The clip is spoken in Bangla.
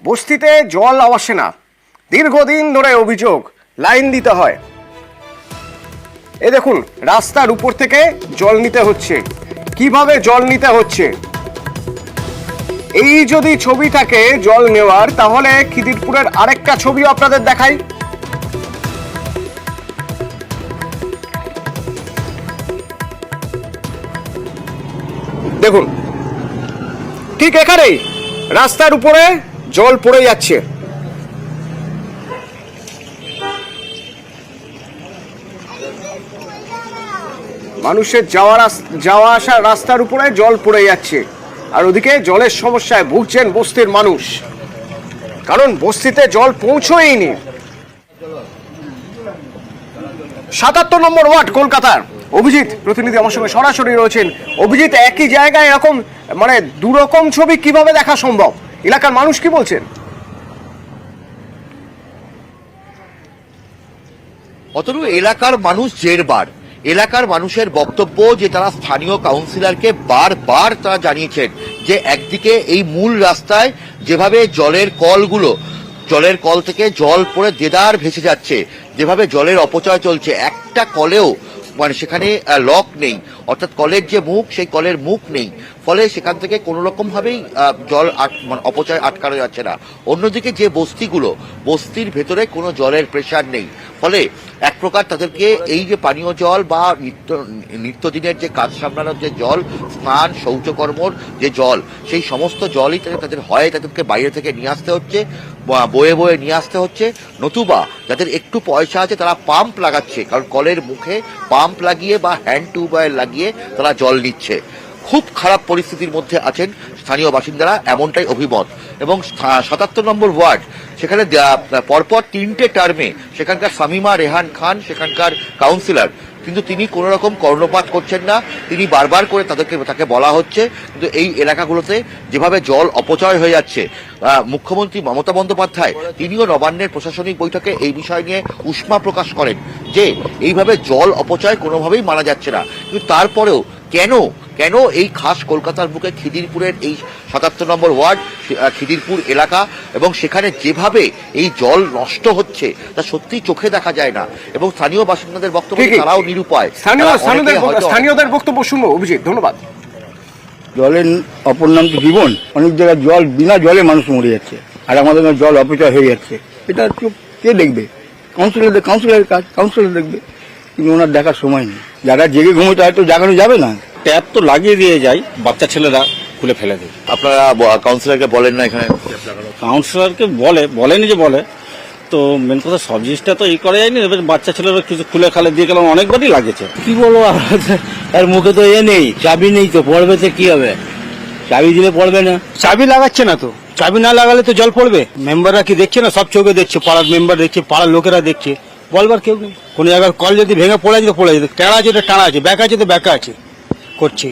বস্তিতে জল আসে না, দীর্ঘদিন ধরে অভিযোগ, লাইন দিতে হয়। এ দেখুন, রাস্তার উপর থেকে জল নিতে হচ্ছে। কিভাবে জল নিতে হচ্ছে, এই যদি ছবি থাকে জল নেওয়ার, তাহলে খিদিরপুরের আরেকটা ছবিও আপনাদের দেখাই। দেখুন, ঠিক এখানেই রাস্তার উপরে জল পড়ে যাচ্ছে। মানুষের যাওয়া আসার রাস্তার উপরে জল পড়ে যাচ্ছে, আর ওদিকে জলের সমস্যায় ভুগছেন বস্তির মানুষ, কারণ বস্তিতে জল পৌঁছয়নি। ৭৭ নম্বর ওয়ার্ড কলকাতার অভিজিৎ প্রতিনিধি আমার সঙ্গে সরাসরি রয়েছেন। অভিজিৎ, একই জায়গায় এরকম মানে দুরকম ছবি কিভাবে দেখা সম্ভব? এলাকার মানুষ কি বলছেন? অতনু, এলাকার মানুষ জেরবার। এলাকার মানুষের বক্তব্য যে তারা স্থানীয় কাউন্সিলরকে বারবার তারা জানিয়েছেন যে একদিকে এই মূল রাস্তায় যেভাবে জলের কল থেকে জল পড়ে দেদার ভেসে যাচ্ছে, যেভাবে জলের অপচয় চলছে, একটা কলেও মানে সেখানে লক নেই, অর্থাৎ কলের যে মুখ, সেই কলের মুখ নেই, ফলে সেখান থেকে কোনো রকম ভাবেই জল অপচয় আটকানো যাচ্ছে না। অন্যদিকে যে বস্তির ভেতরে কোনো জলের প্রেসার নেই, ফলে এক প্রকার তাদেরকে এই যে পানীয় জল বা নিত্যদিনের যে কাজ সামলানোর যে জল, স্নান শৌচকর্মর যে জল, সেই সমস্ত জলই তাদেরকে বাইরে থেকে নিয়ে আসতে হচ্ছে, বয়ে বয়ে নিয়ে আসতে হচ্ছে, নতুবা যাদের একটু পয়সা আছে তারা পাম্প লাগাচ্ছে, কারণ কলের মুখে পাম্প লাগিয়ে বা হ্যান্ড টিউবওয়েল লাগিয়ে তারা জল নিচ্ছে। খুব খারাপ পরিস্থিতির মধ্যে আছেন স্থানীয় বাসিন্দারা, এমনটাই অভিমত। এবং ৭৭ নম্বর ওয়ার্ড, সেখানে পরপর 3টে টার্মে সেখানকার শামিমা রেহান খান সেখানকার কাউন্সিলর, কিন্তু তিনি কোনো রকম কর্ণপাত করছেন না। তিনি বারবার করে তাকে বলা হচ্ছে, কিন্তু এই এলাকাগুলোতে যেভাবে জল অপচয় হয়ে যাচ্ছে, মুখ্যমন্ত্রী মমতা বন্দ্যোপাধ্যায় তিনিও নবান্নের প্রশাসনিক বৈঠকে এই বিষয় নিয়ে উষ্মা প্রকাশ করেন যে এইভাবে জল অপচয় কোনোভাবেই মানা যাচ্ছে না। কিন্তু তারপরেও কেন এই খাস কলকাতার বুকে খিদিরপুরের এই ৭৭ নম্বর ওয়ার্ড, খিদিরপুর এলাকা, এবং সেখানে যেভাবে এই জল নষ্ট হচ্ছে তা সত্যি চোখে দেখা যায় না। এবং স্থানীয় বাসিন্দাদের বক্তব্য, তারাও নিরুপায়। স্থানীয়দের বক্তব্য শুনবো। অভিজিৎ, ধন্যবাদ। জলের অপর নাম তো জীবন। অনেক জায়গায় জল, বিনা জলে মানুষ মরে যাচ্ছে, আর আমাদের জল অপচয় হয়ে যাচ্ছে। এটা কে দেখবে? কাউন্সিলরের কাজ, কাউন্সিলর দেখবে, কিন্তু ওনার দেখার সময় নেই। যারা জেগে ঘুমোতে হয়তো জাগানো যাবে না, ট্যাপ তো লাগিয়ে দিয়ে যায়, বাচ্চা ছেলেরা খুলে ফেলে দেয়। আপনারা কাউন্সিলরকে বলেন না? এখানে কাউন্সিলরকে বলেনি যে বলে, তো মেন কথা সব জিনিসটা তো এই করা যায়নি। এবার বাচ্চা ছেলেরা কিছু খুলে খালে দিয়ে গেলাম, অনেকবারই লাগেছে। কি বলবো, আর মুখে তো নেই, চাবি নেই, তো পড়বে তো কি হবে? চাবি দিলে পড়বে না, চাবি লাগাচ্ছে না তো। চাবি না লাগালে তো জল পড়বে। মেম্বাররা কি দেখছে না? সব চোখে দেখছে, পাড়ার মেম্বার দেখছে, পাড়ার লোকেরা দেখছে, বলবার কেউ নেই। কোনো জায়গায় কল যদি ভেঙে পড়ে যেত, টানা আছে তো টানা আছে, ব্যাকা আছে তো ব্যাকা আছে, করছে।